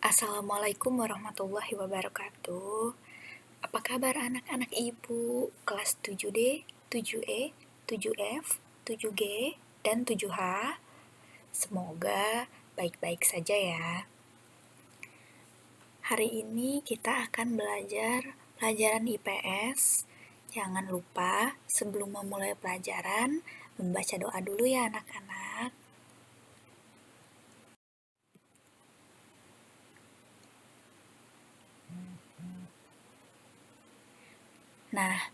Assalamualaikum warahmatullahi wabarakatuh. Apa kabar anak-anak ibu kelas 7D, 7E, 7F, 7G, dan 7H? Semoga baik-baik saja ya. Hari ini kita akan belajar pelajaran IPS. Jangan lupa sebelum memulai pelajaran, membaca doa dulu ya anak-anak. Nah,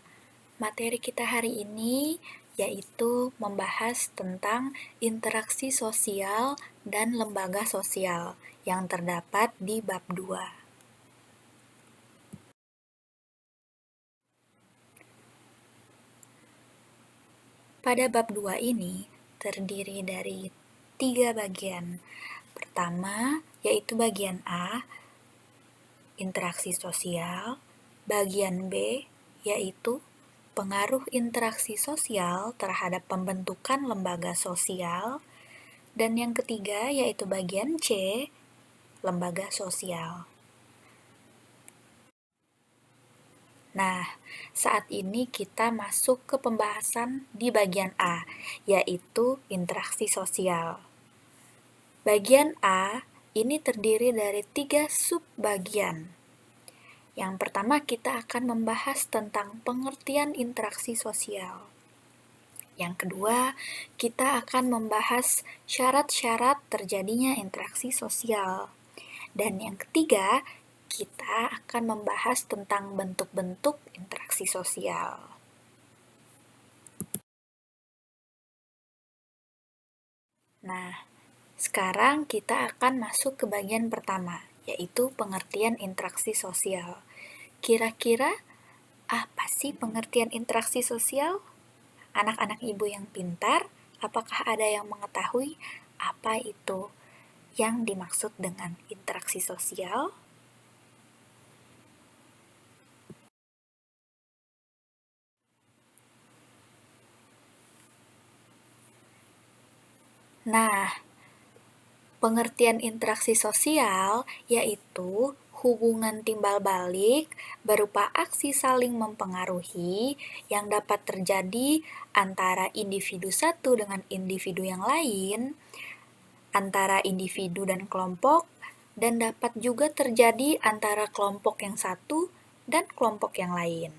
materi kita hari ini yaitu membahas tentang interaksi sosial dan lembaga sosial yang terdapat di bab 2. Pada bab 2 ini terdiri dari 3 bagian. Pertama, yaitu bagian A, interaksi sosial. Bagian B, yaitu pengaruh interaksi sosial terhadap pembentukan lembaga sosial. Dan yang ketiga, yaitu bagian C, lembaga sosial. Nah, saat ini kita masuk ke pembahasan di bagian A, yaitu interaksi sosial. Bagian A ini terdiri dari 3 subbagian. Yang pertama, kita akan membahas tentang pengertian interaksi sosial. Yang kedua, kita akan membahas syarat-syarat terjadinya interaksi sosial. Dan yang ketiga, kita akan membahas tentang bentuk-bentuk interaksi sosial. Nah, sekarang kita akan masuk ke bagian pertama, yaitu pengertian interaksi sosial. Kira-kira apa sih pengertian interaksi sosial? Anak-anak ibu yang pintar, apakah ada yang mengetahui apa itu yang dimaksud dengan interaksi sosial? Nah, pengertian interaksi sosial yaitu hubungan timbal balik berupa aksi saling mempengaruhi yang dapat terjadi antara individu satu dengan individu yang lain, antara individu dan kelompok, dan dapat juga terjadi antara kelompok yang satu dan kelompok yang lain.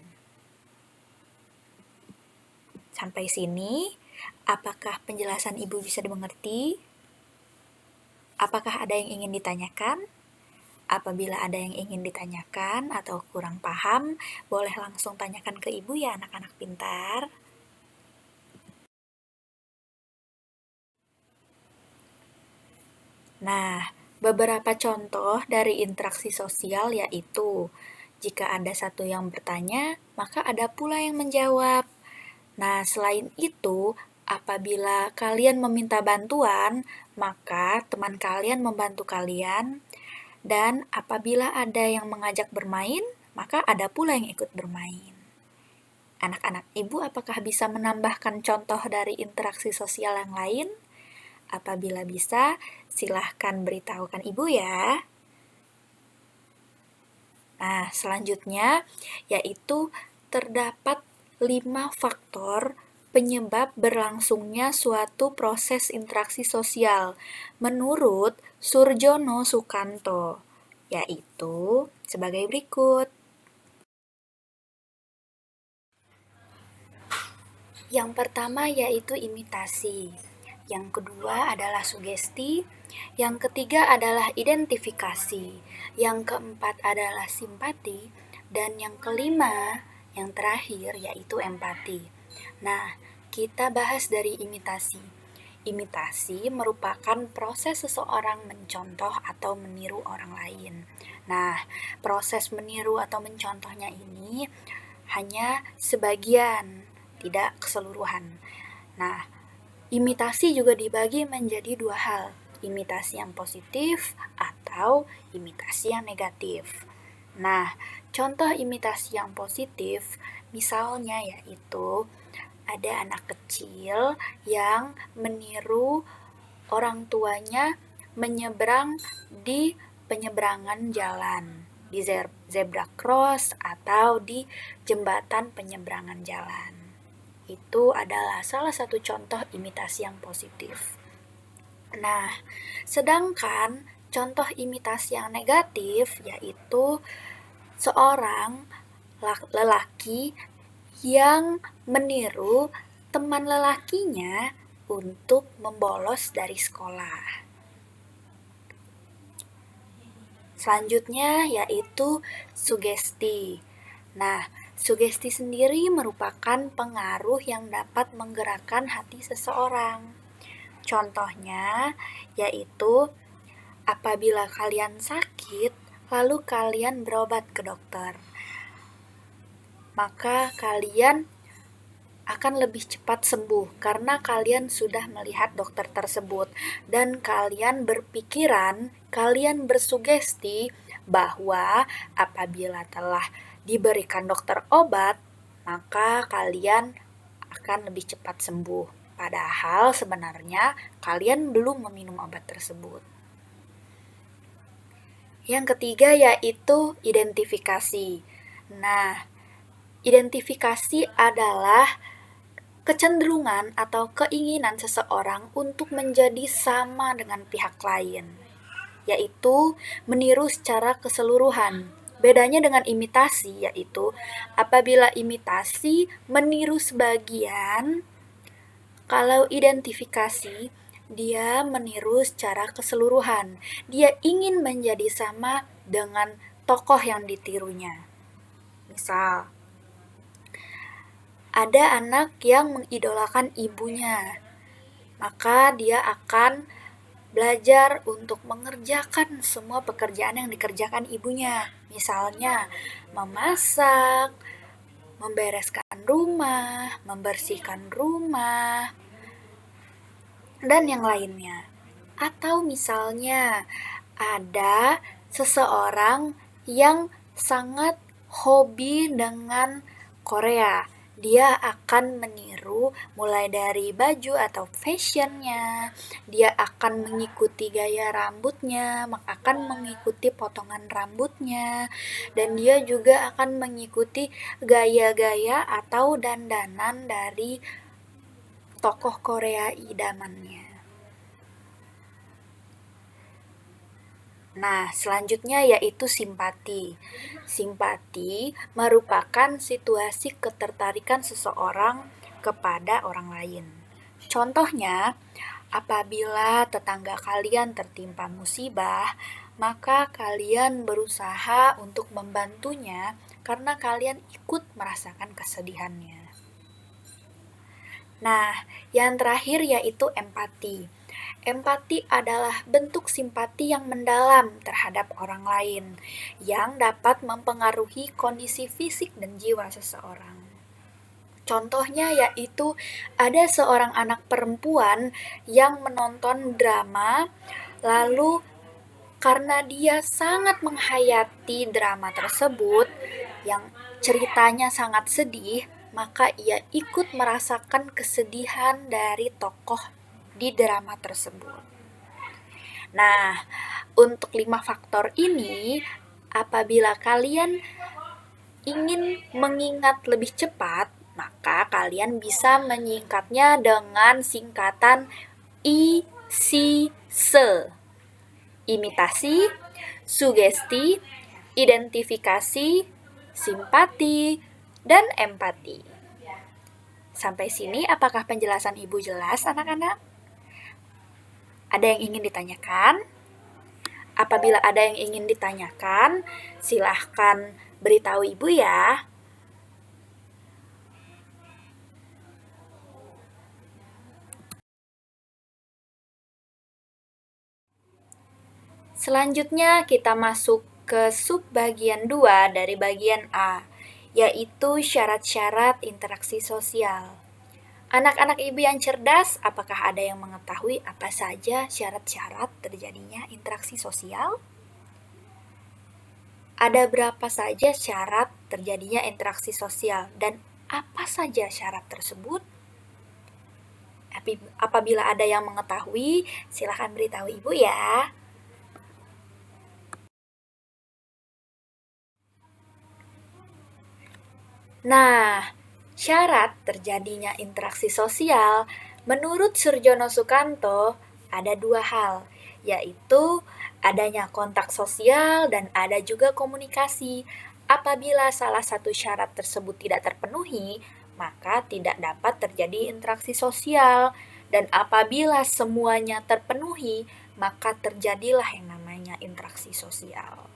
Sampai sini, apakah penjelasan Ibu bisa dimengerti? Apakah ada yang ingin ditanyakan? Apabila ada yang ingin ditanyakan atau kurang paham, boleh langsung tanyakan ke Ibu ya anak-anak pintar. Nah, beberapa contoh dari interaksi sosial yaitu, jika ada satu yang bertanya, maka ada pula yang menjawab. Nah, selain itu, apabila kalian meminta bantuan, maka teman kalian membantu kalian. Dan apabila ada yang mengajak bermain, maka ada pula yang ikut bermain. Anak-anak ibu apakah bisa menambahkan contoh dari interaksi sosial yang lain? Apabila bisa, silahkan beritahukan ibu ya. Nah, selanjutnya yaitu terdapat 5 faktor penyebab berlangsungnya suatu proses interaksi sosial menurut Surjono Sukanto, yaitu sebagai berikut. Yang pertama yaitu imitasi, yang kedua adalah sugesti, yang ketiga adalah identifikasi, yang keempat adalah simpati, dan yang kelima, yang terakhir yaitu empati. Nah, kita bahas dari imitasi. Imitasi merupakan proses seseorang mencontoh atau meniru orang lain. Nah, proses meniru atau mencontohnya ini hanya sebagian, tidak keseluruhan. Nah, imitasi juga dibagi menjadi 2 hal, imitasi yang positif atau imitasi yang negatif. Nah, contoh imitasi yang positif misalnya yaitu ada anak kecil yang meniru orang tuanya menyeberang di penyeberangan jalan, di zebra cross atau di jembatan penyeberangan jalan. Itu adalah salah satu contoh imitasi yang positif. Nah, sedangkan contoh imitasi yang negatif yaitu seorang lelaki yang meniru teman lelakinya untuk membolos dari sekolah. Selanjutnya yaitu sugesti. Nah, sugesti sendiri merupakan pengaruh yang dapat menggerakkan hati seseorang. Contohnya yaitu apabila kalian sakit, lalu kalian berobat ke dokter, maka kalian akan lebih cepat sembuh karena kalian sudah melihat dokter tersebut dan kalian berpikiran, kalian bersugesti bahwa apabila telah diberikan dokter obat, maka kalian akan lebih cepat sembuh. Padahal sebenarnya kalian belum meminum obat tersebut. Yang ketiga yaitu identifikasi. Nah, identifikasi adalah kecenderungan atau keinginan seseorang untuk menjadi sama dengan pihak lain, yaitu meniru secara keseluruhan. Bedanya dengan imitasi yaitu apabila imitasi meniru sebagian, kalau identifikasi dia meniru secara keseluruhan. Dia ingin menjadi sama dengan tokoh yang ditirunya. Misal, ada anak yang mengidolakan ibunya, maka dia akan belajar untuk mengerjakan semua pekerjaan yang dikerjakan ibunya. Misalnya, memasak, membereskan rumah, membersihkan rumah, dan yang lainnya. Atau misalnya, ada seseorang yang sangat hobi dengan Korea. Dia akan meniru mulai dari baju atau fashionnya, dia akan mengikuti gaya rambutnya, akan mengikuti potongan rambutnya, dan dia juga akan mengikuti gaya-gaya atau dandanan dari tokoh Korea idamannya. Nah, selanjutnya yaitu simpati. Simpati merupakan situasi ketertarikan seseorang kepada orang lain. Contohnya, apabila tetangga kalian tertimpa musibah, maka kalian berusaha untuk membantunya karena kalian ikut merasakan kesedihannya. Nah, yang terakhir yaitu empati. Empati adalah bentuk simpati yang mendalam terhadap orang lain, yang dapat mempengaruhi kondisi fisik dan jiwa seseorang. Contohnya yaitu ada seorang anak perempuan yang menonton drama, lalu karena dia sangat menghayati drama tersebut, yang ceritanya sangat sedih, maka ia ikut merasakan kesedihan dari tokoh di drama tersebut. Nah, untuk 5 faktor ini, apabila kalian ingin mengingat lebih cepat, maka kalian bisa menyingkatnya dengan singkatan ISISE. Imitasi, sugesti, identifikasi, simpati, dan empati. Sampai sini apakah penjelasan Ibu jelas, anak-anak? Ada yang ingin ditanyakan? Apabila ada yang ingin ditanyakan, silahkan beritahu Ibu ya. Selanjutnya kita masuk ke subbagian 2 dari bagian A, yaitu syarat-syarat interaksi sosial. Anak-anak Ibu yang cerdas, apakah ada yang mengetahui apa saja syarat-syarat terjadinya interaksi sosial? Ada berapa saja syarat terjadinya interaksi sosial dan apa saja syarat tersebut? Apabila ada yang mengetahui, silakan beritahu Ibu ya. Nah, syarat terjadinya interaksi sosial menurut Surjono Sukanto ada dua hal, yaitu adanya kontak sosial dan ada juga komunikasi. Apabila salah satu syarat tersebut tidak terpenuhi, maka tidak dapat terjadi interaksi sosial. Dan apabila semuanya terpenuhi, maka terjadilah yang namanya interaksi sosial.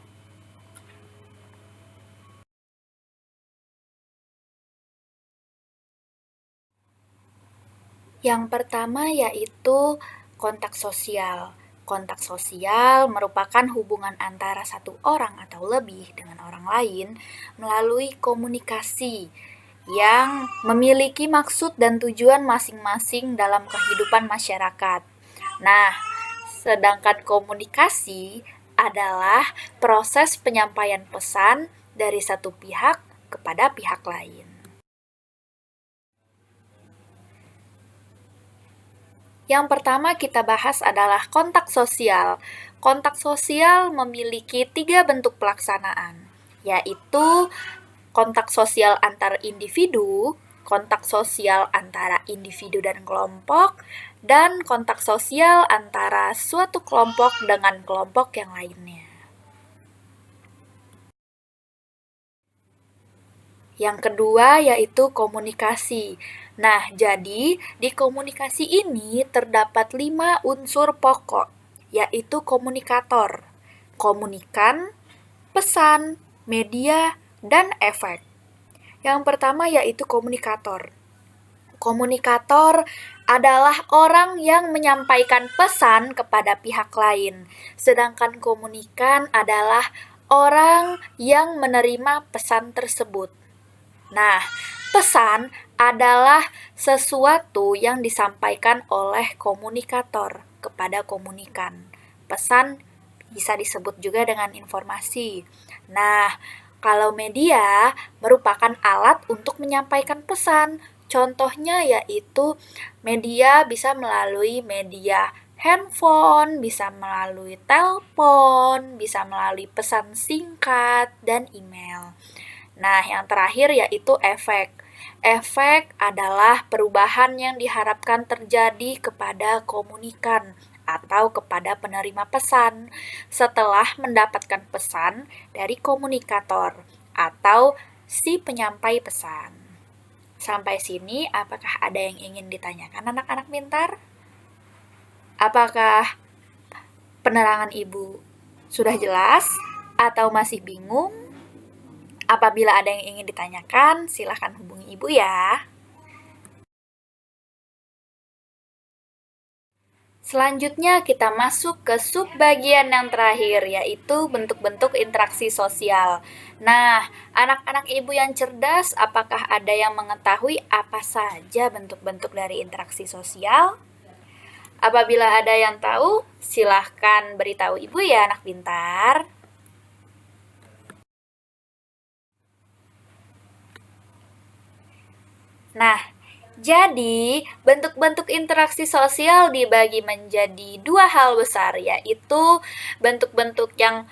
Yang pertama yaitu kontak sosial. Kontak sosial merupakan hubungan antara satu orang atau lebih dengan orang lain melalui komunikasi yang memiliki maksud dan tujuan masing-masing dalam kehidupan masyarakat. Nah, sedangkan komunikasi adalah proses penyampaian pesan dari satu pihak kepada pihak lain. Yang pertama kita bahas adalah kontak sosial. Kontak sosial memiliki 3 bentuk pelaksanaan, yaitu kontak sosial antar individu, kontak sosial antara individu dan kelompok, dan kontak sosial antara suatu kelompok dengan kelompok yang lainnya. Yang kedua yaitu komunikasi. Nah, jadi di komunikasi ini terdapat 5 unsur pokok, yaitu komunikator, komunikan, pesan, media, dan efek. Yang pertama yaitu komunikator. Komunikator adalah orang yang menyampaikan pesan kepada pihak lain, sedangkan komunikan adalah orang yang menerima pesan tersebut. Nah, pesan adalah sesuatu yang disampaikan oleh komunikator kepada komunikan. Pesan bisa disebut juga dengan informasi. Nah, kalau media merupakan alat untuk menyampaikan pesan. Contohnya yaitu media bisa melalui media handphone, bisa melalui telepon, bisa melalui pesan singkat, dan email. Nah, yang terakhir yaitu efek. Efek adalah perubahan yang diharapkan terjadi kepada komunikan atau kepada penerima pesan setelah mendapatkan pesan dari komunikator atau si penyampai pesan. Sampai sini, apakah ada yang ingin ditanyakan anak-anak pintar? Apakah penerangan Ibu sudah jelas atau masih bingung? Apabila ada yang ingin ditanyakan, silakan hubungi Ibu ya. Selanjutnya kita masuk ke subbagian yang terakhir, yaitu bentuk-bentuk interaksi sosial. Nah, anak-anak Ibu yang cerdas, apakah ada yang mengetahui apa saja bentuk-bentuk dari interaksi sosial? Apabila ada yang tahu, silahkan beritahu Ibu ya anak pintar. Nah, jadi bentuk-bentuk interaksi sosial dibagi menjadi 2 hal besar, yaitu bentuk-bentuk yang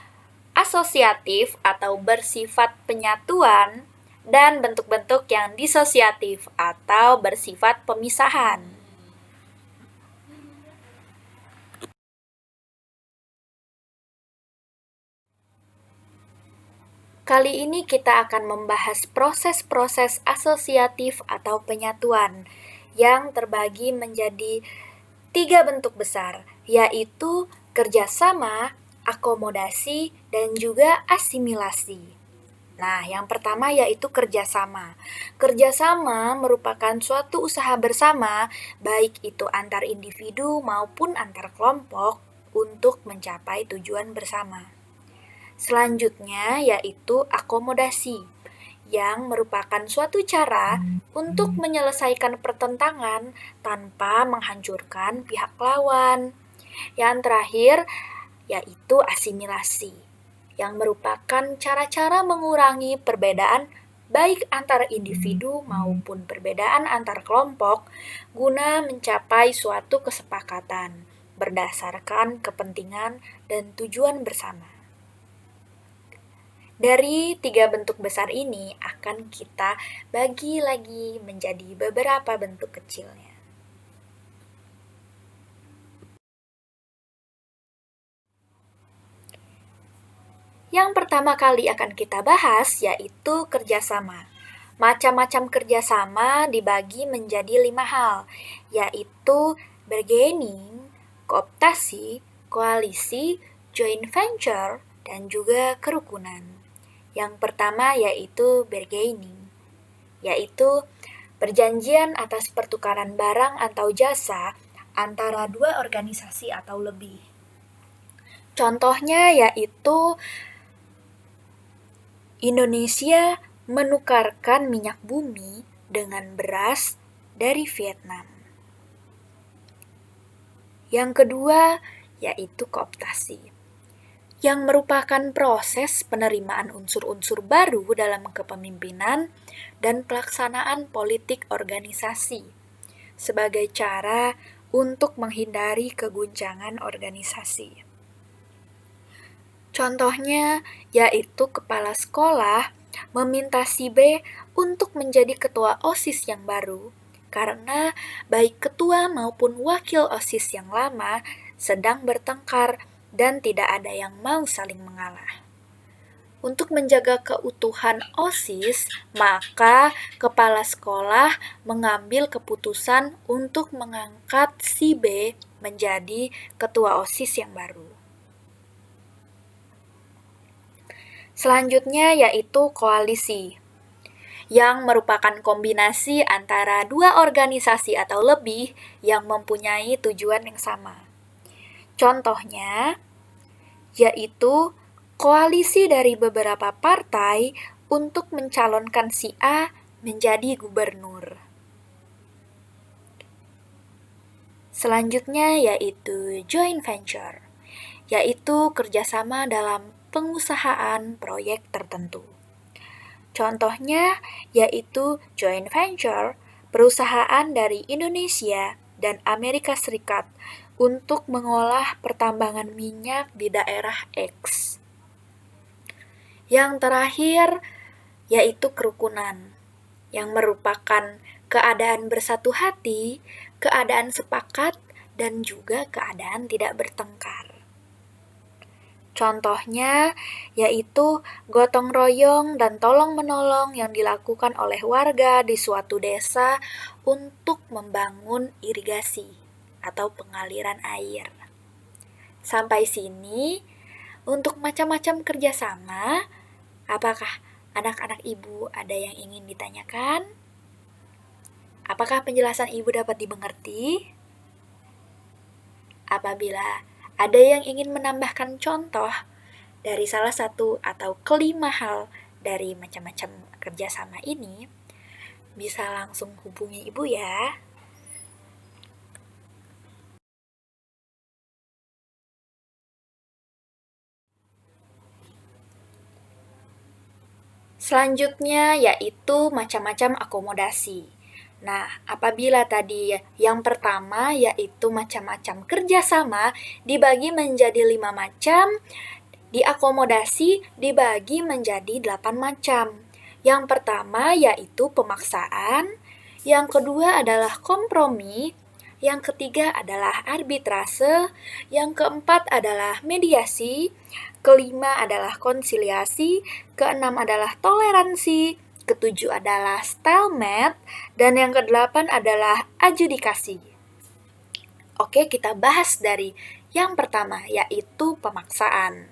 asosiatif atau bersifat penyatuan dan bentuk-bentuk yang disosiatif atau bersifat pemisahan. Kali ini kita akan membahas proses-proses asosiatif atau penyatuan yang terbagi menjadi 3 bentuk besar, yaitu kerjasama, akomodasi, dan juga asimilasi. Nah, yang pertama yaitu kerjasama. Kerjasama merupakan suatu usaha bersama, baik itu antar individu maupun antar kelompok, untuk mencapai tujuan bersama. Selanjutnya yaitu akomodasi, yang merupakan suatu cara untuk menyelesaikan pertentangan tanpa menghancurkan pihak lawan. Yang terakhir yaitu asimilasi, yang merupakan cara-cara mengurangi perbedaan baik antar individu maupun perbedaan antar kelompok guna mencapai suatu kesepakatan berdasarkan kepentingan dan tujuan bersama. Dari tiga bentuk besar ini akan kita bagi lagi menjadi beberapa bentuk kecilnya. Yang pertama kali akan kita bahas yaitu kerjasama. Macam-macam kerjasama dibagi menjadi 5 hal, yaitu bargaining, kooptasi, koalisi, joint venture, dan juga kerukunan. Yang pertama yaitu bargaining, yaitu perjanjian atas pertukaran barang atau jasa antara dua organisasi atau lebih. Contohnya yaitu Indonesia menukarkan minyak bumi dengan beras dari Vietnam. Yang kedua yaitu kooptasi, yang merupakan proses penerimaan unsur-unsur baru dalam kepemimpinan dan pelaksanaan politik organisasi sebagai cara untuk menghindari keguncangan organisasi. Contohnya yaitu kepala sekolah meminta si B untuk menjadi ketua OSIS yang baru karena baik ketua maupun wakil OSIS yang lama sedang bertengkar dan tidak ada yang mau saling mengalah. Untuk menjaga keutuhan OSIS, maka kepala sekolah mengambil keputusan untuk mengangkat si B menjadi ketua OSIS yang baru. Selanjutnya yaitu koalisi, yang merupakan kombinasi antara dua organisasi atau lebih yang mempunyai tujuan yang sama. Contohnya yaitu koalisi dari beberapa partai untuk mencalonkan si A menjadi gubernur. Selanjutnya yaitu joint venture, yaitu kerjasama dalam pengusahaan proyek tertentu. Contohnya yaitu joint venture, perusahaan dari Indonesia dan Amerika Serikat untuk mengolah pertambangan minyak di daerah X. Yang terakhir yaitu kerukunan, yang merupakan keadaan bersatu hati, keadaan sepakat, dan juga keadaan tidak bertengkar. Contohnya yaitu gotong royong dan tolong-menolong yang dilakukan oleh warga di suatu desa untuk membangun irigasi atau pengaliran air. Sampai sini, untuk macam-macam kerjasama, apakah anak-anak ibu ada yang ingin ditanyakan? Apakah penjelasan ibu dapat dimengerti? Apabila ada yang ingin menambahkan contoh dari salah satu atau kelima hal dari macam-macam kerjasama ini, bisa langsung hubungi ibu ya. Selanjutnya yaitu macam-macam akomodasi. Nah, apabila tadi yang pertama yaitu macam-macam kerjasama dibagi menjadi 5 macam, diakomodasi dibagi menjadi 8 macam. Yang pertama yaitu pemaksaan, yang kedua adalah kompromi, yang ketiga adalah arbitrase, yang keempat adalah mediasi, kelima adalah konsiliasi, keenam adalah toleransi, ketujuh adalah stalemate, dan yang kedelapan adalah adjudikasi. Oke, kita bahas dari yang pertama, yaitu pemaksaan.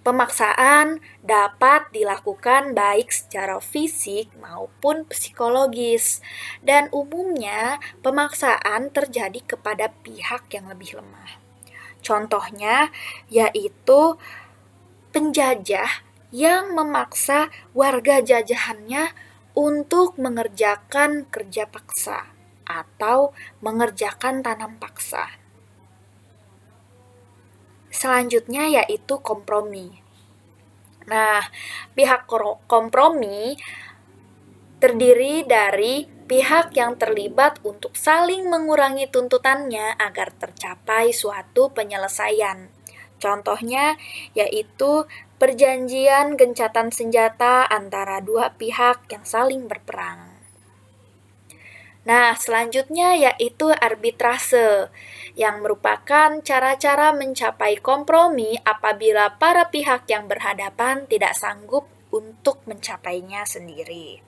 Pemaksaan dapat dilakukan baik secara fisik maupun psikologis, dan umumnya pemaksaan terjadi kepada pihak yang lebih lemah. Contohnya yaitu penjajah yang memaksa warga jajahannya untuk mengerjakan kerja paksa atau mengerjakan tanam paksa. Selanjutnya yaitu kompromi. Nah, pihak kompromi terdiri dari pihak yang terlibat untuk saling mengurangi tuntutannya agar tercapai suatu penyelesaian. Contohnya yaitu perjanjian gencatan senjata antara dua pihak yang saling berperang. Nah, selanjutnya yaitu arbitrase, yang merupakan cara-cara mencapai kompromi apabila para pihak yang berhadapan tidak sanggup untuk mencapainya sendiri.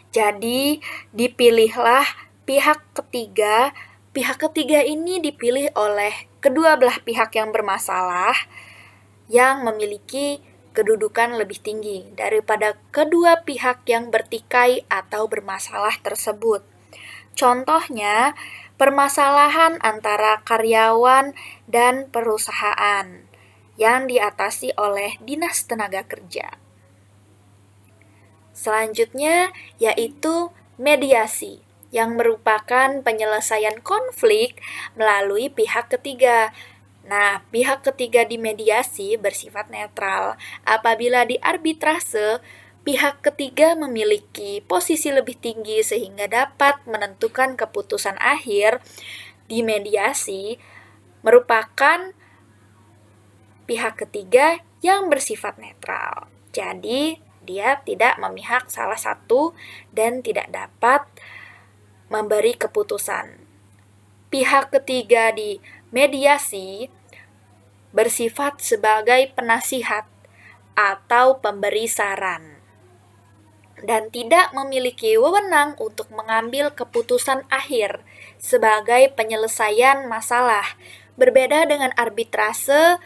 Jadi, dipilihlah pihak ketiga. Pihak ketiga ini dipilih oleh kedua belah pihak yang bermasalah yang memiliki kedudukan lebih tinggi daripada kedua pihak yang bertikai atau bermasalah tersebut. Contohnya, permasalahan antara karyawan dan perusahaan yang diatasi oleh Dinas Tenaga Kerja. Selanjutnya yaitu mediasi, yang merupakan penyelesaian konflik melalui pihak ketiga. Nah, pihak ketiga di mediasi bersifat netral. Apabila di arbitrase, pihak ketiga memiliki posisi lebih tinggi sehingga dapat menentukan keputusan akhir. Di mediasi merupakan pihak ketiga yang bersifat netral. Jadi, dia tidak memihak salah satu dan tidak dapat memberi keputusan. Pihak ketiga di mediasi bersifat sebagai penasihat atau pemberi saran dan tidak memiliki wewenang untuk mengambil keputusan akhir sebagai penyelesaian masalah. Berbeda dengan arbitrase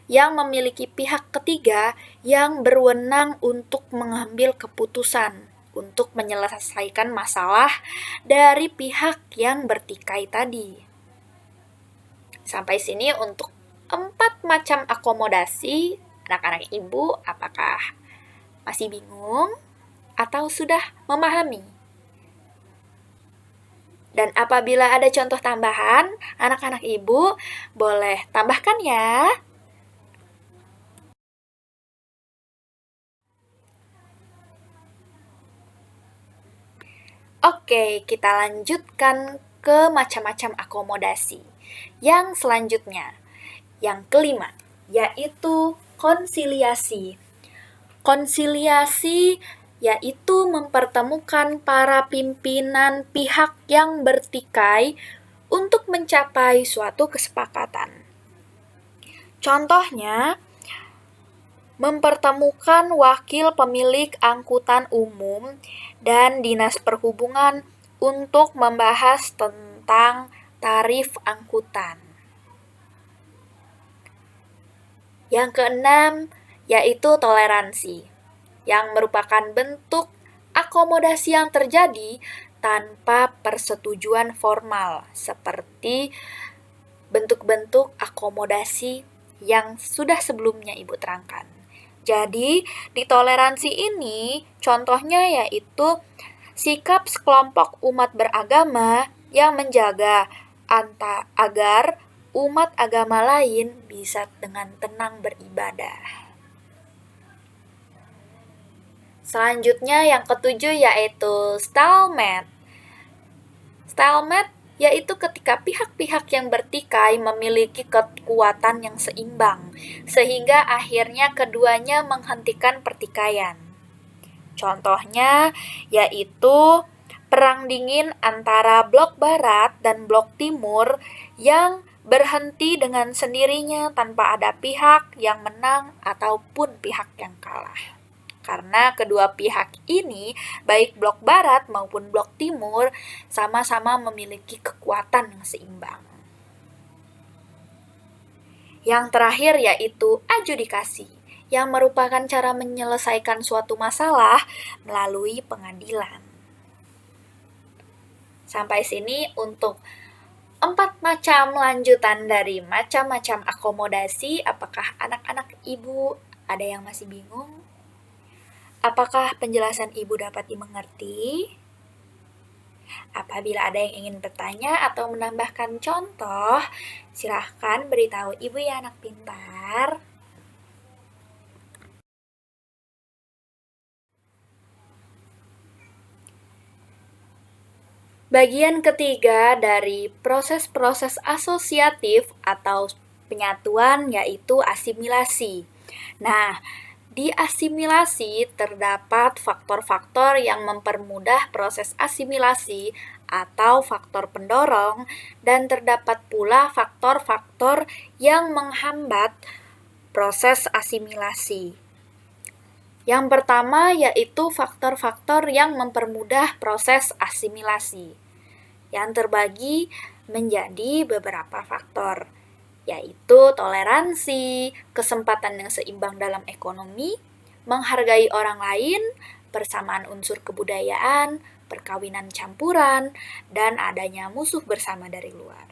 yang memiliki pihak ketiga yang berwenang untuk mengambil keputusan untuk menyelesaikan masalah dari pihak yang bertikai tadi. Sampai sini untuk 4 macam akomodasi. Anak-anak ibu, apakah masih bingung atau sudah memahami? Dan apabila ada contoh tambahan, anak-anak ibu boleh tambahkan ya. Oke, kita lanjutkan ke macam-macam akomodasi. Yang selanjutnya, yang kelima, yaitu konsiliasi. Konsiliasi yaitu mempertemukan para pimpinan pihak yang bertikai untuk mencapai suatu kesepakatan. Contohnya, mempertemukan wakil pemilik angkutan umum dan Dinas Perhubungan untuk membahas tentang tarif angkutan. Yang keenam, yaitu toleransi, yang merupakan bentuk akomodasi yang terjadi tanpa persetujuan formal, seperti bentuk-bentuk akomodasi yang sudah sebelumnya Ibu terangkan. Jadi, di toleransi ini contohnya yaitu sikap sekelompok umat beragama yang menjaga agar umat agama lain bisa dengan tenang beribadah. Selanjutnya yang ketujuh yaitu stalemate. Stalemate yaitu ketika pihak-pihak yang bertikai memiliki kekuatan yang seimbang, sehingga akhirnya keduanya menghentikan pertikaian. Contohnya yaitu Perang Dingin antara Blok Barat dan Blok Timur yang berhenti dengan sendirinya tanpa ada pihak yang menang ataupun pihak yang kalah. Karena kedua pihak ini, baik Blok Barat maupun Blok Timur, sama-sama memiliki kekuatan yang seimbang. Yang terakhir yaitu adjudikasi, yang merupakan cara menyelesaikan suatu masalah melalui pengadilan. Sampai sini untuk 4 macam lanjutan dari macam-macam akomodasi. Apakah anak-anak ibu ada yang masih bingung? Apakah penjelasan ibu dapat dimengerti? Apabila ada yang ingin bertanya atau menambahkan contoh, silahkan beritahu ibu ya anak pintar. Bagian ketiga dari proses-proses asosiatif atau penyatuan yaitu asimilasi. Nah, di asimilasi terdapat faktor-faktor yang mempermudah proses asimilasi atau faktor pendorong, dan terdapat pula faktor-faktor yang menghambat proses asimilasi. Yang pertama yaitu faktor-faktor yang mempermudah proses asimilasi, yang terbagi menjadi beberapa faktor, yaitu toleransi, kesempatan yang seimbang dalam ekonomi, menghargai orang lain, persamaan unsur kebudayaan, perkawinan campuran, dan adanya musuh bersama dari luar.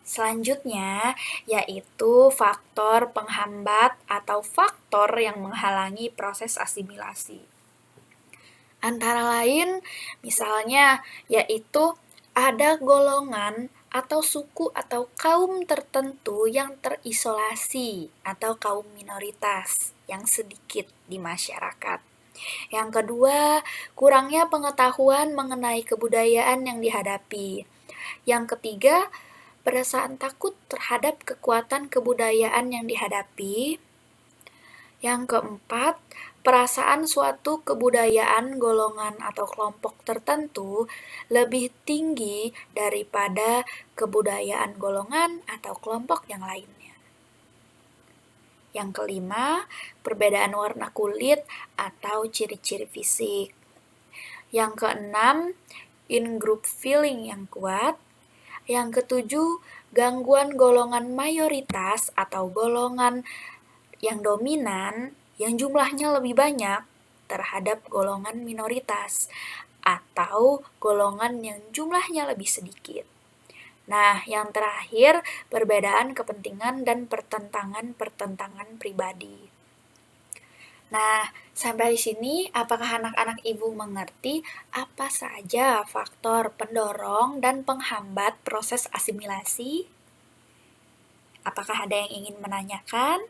Selanjutnya, yaitu faktor penghambat atau faktor yang menghalangi proses asimilasi. Antara lain, misalnya, yaitu ada golongan atau suku atau kaum tertentu yang terisolasi atau kaum minoritas yang sedikit di masyarakat. Yang kedua, kurangnya pengetahuan mengenai kebudayaan yang dihadapi. Yang ketiga, perasaan takut terhadap kekuatan kebudayaan yang dihadapi. Yang keempat, perasaan suatu kebudayaan, golongan, atau kelompok tertentu lebih tinggi daripada kebudayaan golongan atau kelompok yang lainnya. Yang kelima, perbedaan warna kulit atau ciri-ciri fisik. Yang keenam, in-group feeling yang kuat. Yang ketujuh, gangguan golongan mayoritas atau golongan yang dominan yang jumlahnya lebih banyak terhadap golongan minoritas atau golongan yang jumlahnya lebih sedikit. Nah, yang terakhir, perbedaan kepentingan dan pertentangan pribadi. Nah, sampai sini apakah anak-anak ibu mengerti apa saja faktor pendorong dan penghambat proses asimilasi? Apakah ada yang ingin menanyakan?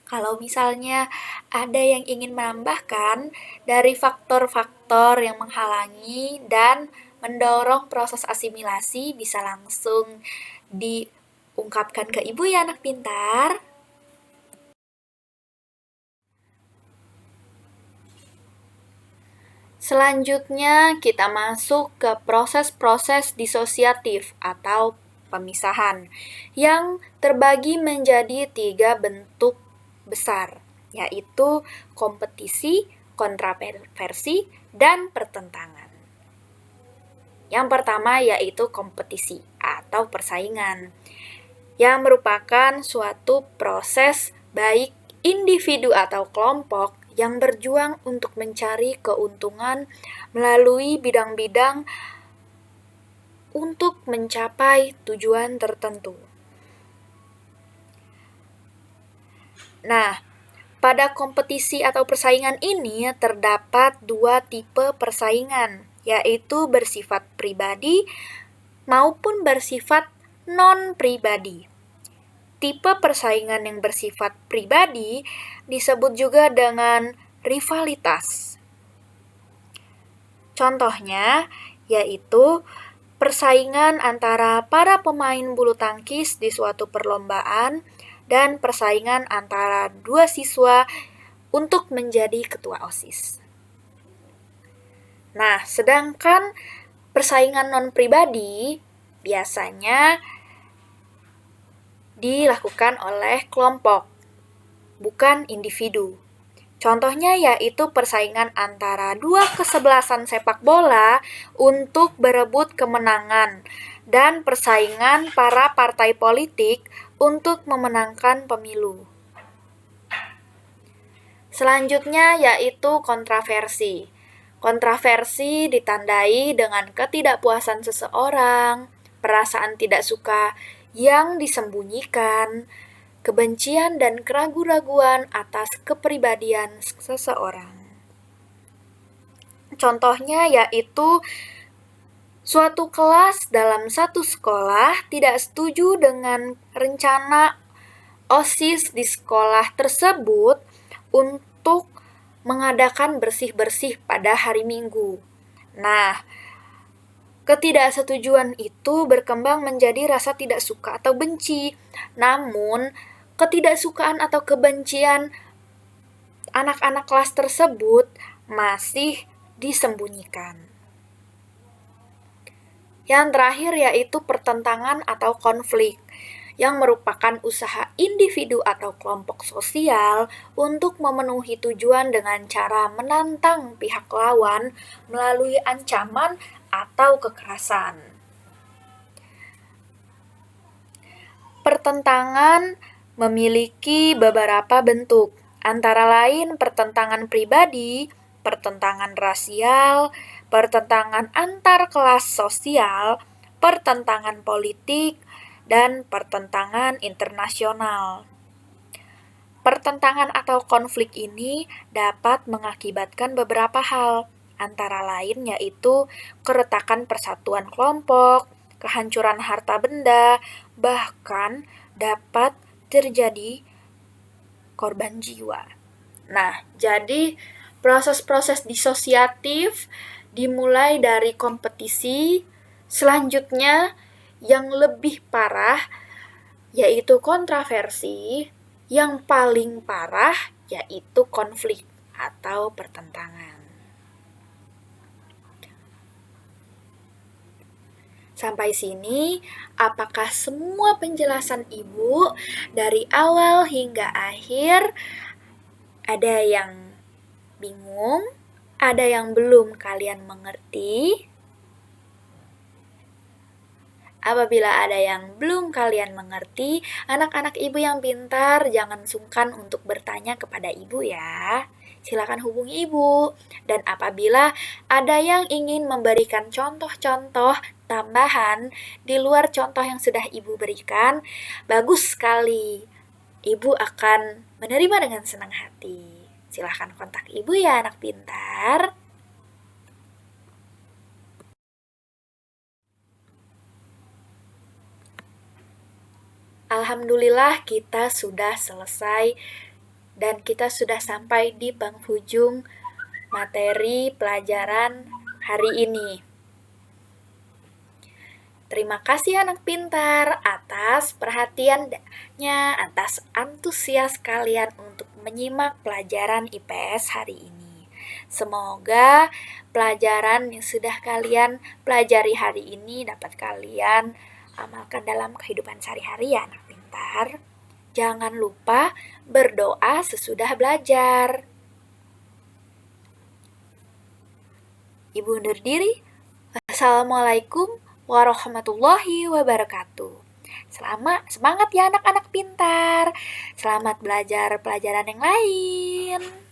Kalau misalnya ada yang ingin menambahkan dari faktor-faktor yang menghalangi dan mendorong proses asimilasi, bisa langsung diungkapkan ke ibu ya anak pintar. Selanjutnya kita masuk ke proses-proses disosiatif atau pemisahan yang terbagi menjadi 3 bentuk besar, yaitu kompetisi, kontraversi, dan pertentangan. Yang pertama yaitu kompetisi atau persaingan, yang merupakan suatu proses baik individu atau kelompok yang berjuang untuk mencari keuntungan melalui bidang-bidang untuk mencapai tujuan tertentu. Nah, pada kompetisi atau persaingan ini terdapat 2 tipe persaingan, yaitu bersifat pribadi maupun bersifat non-pribadi. Tipe persaingan yang bersifat pribadi disebut juga dengan rivalitas. Contohnya yaitu persaingan antara para pemain bulu tangkis di suatu perlombaan dan persaingan antara 2 siswa untuk menjadi ketua OSIS. Nah, sedangkan persaingan non-pribadi biasanya dilakukan oleh kelompok, bukan individu. Contohnya yaitu persaingan antara 2 kesebelasan sepak bola untuk berebut kemenangan dan persaingan para partai politik untuk memenangkan pemilu. Selanjutnya yaitu kontraversi. Kontraversi ditandai dengan ketidakpuasan seseorang, perasaan tidak suka yang disembunyikan, kebencian dan keraguan-raguan atas kepribadian seseorang. Contohnya yaitu suatu kelas dalam satu sekolah tidak setuju dengan rencana OSIS di sekolah tersebut untuk mengadakan bersih-bersih pada hari Minggu. Nah, ketidaksetujuan itu berkembang menjadi rasa tidak suka atau benci. Namun, ketidaksukaan atau kebencian anak-anak kelas tersebut masih disembunyikan. Yang terakhir yaitu pertentangan atau konflik, yang merupakan usaha individu atau kelompok sosial untuk memenuhi tujuan dengan cara menantang pihak lawan melalui ancaman atau kekerasan. Pertentangan memiliki beberapa bentuk, antara lain pertentangan pribadi, pertentangan rasial, pertentangan antar kelas sosial, pertentangan politik, dan pertentangan internasional. Pertentangan atau konflik ini dapat mengakibatkan beberapa hal, antara lain yaitu keretakan persatuan kelompok, kehancuran harta benda, bahkan dapat terjadi korban jiwa. Nah, jadi proses-proses disosiatif dimulai dari kompetisi, selanjutnya yang lebih parah yaitu kontroversi, yang paling parah yaitu konflik atau pertentangan. Sampai sini, apakah semua penjelasan Ibu dari awal hingga akhir ada yang bingung? Ada yang belum kalian mengerti? Apabila ada yang belum kalian mengerti, anak-anak Ibu yang pintar, jangan sungkan untuk bertanya kepada Ibu ya. Silakan hubungi Ibu. Dan apabila ada yang ingin memberikan contoh-contoh tambahan di luar contoh yang sudah Ibu berikan, bagus sekali. Ibu akan menerima dengan senang hati. Silakan kontak Ibu ya, anak pintar. Alhamdulillah kita sudah selesai dan kita sudah sampai di penghujung materi pelajaran hari ini. Terima kasih anak pintar atas perhatiannya, atas antusias kalian untuk menyimak pelajaran IPS hari ini. Semoga pelajaran yang sudah kalian pelajari hari ini dapat kalian amalkan dalam kehidupan sehari-hari ya anak pintar. Jangan lupa berdoa sesudah belajar. Ibu undur diri. Assalamualaikum warahmatullahi wabarakatuh. Semangat ya anak-anak pintar. Selamat belajar pelajaran yang lain.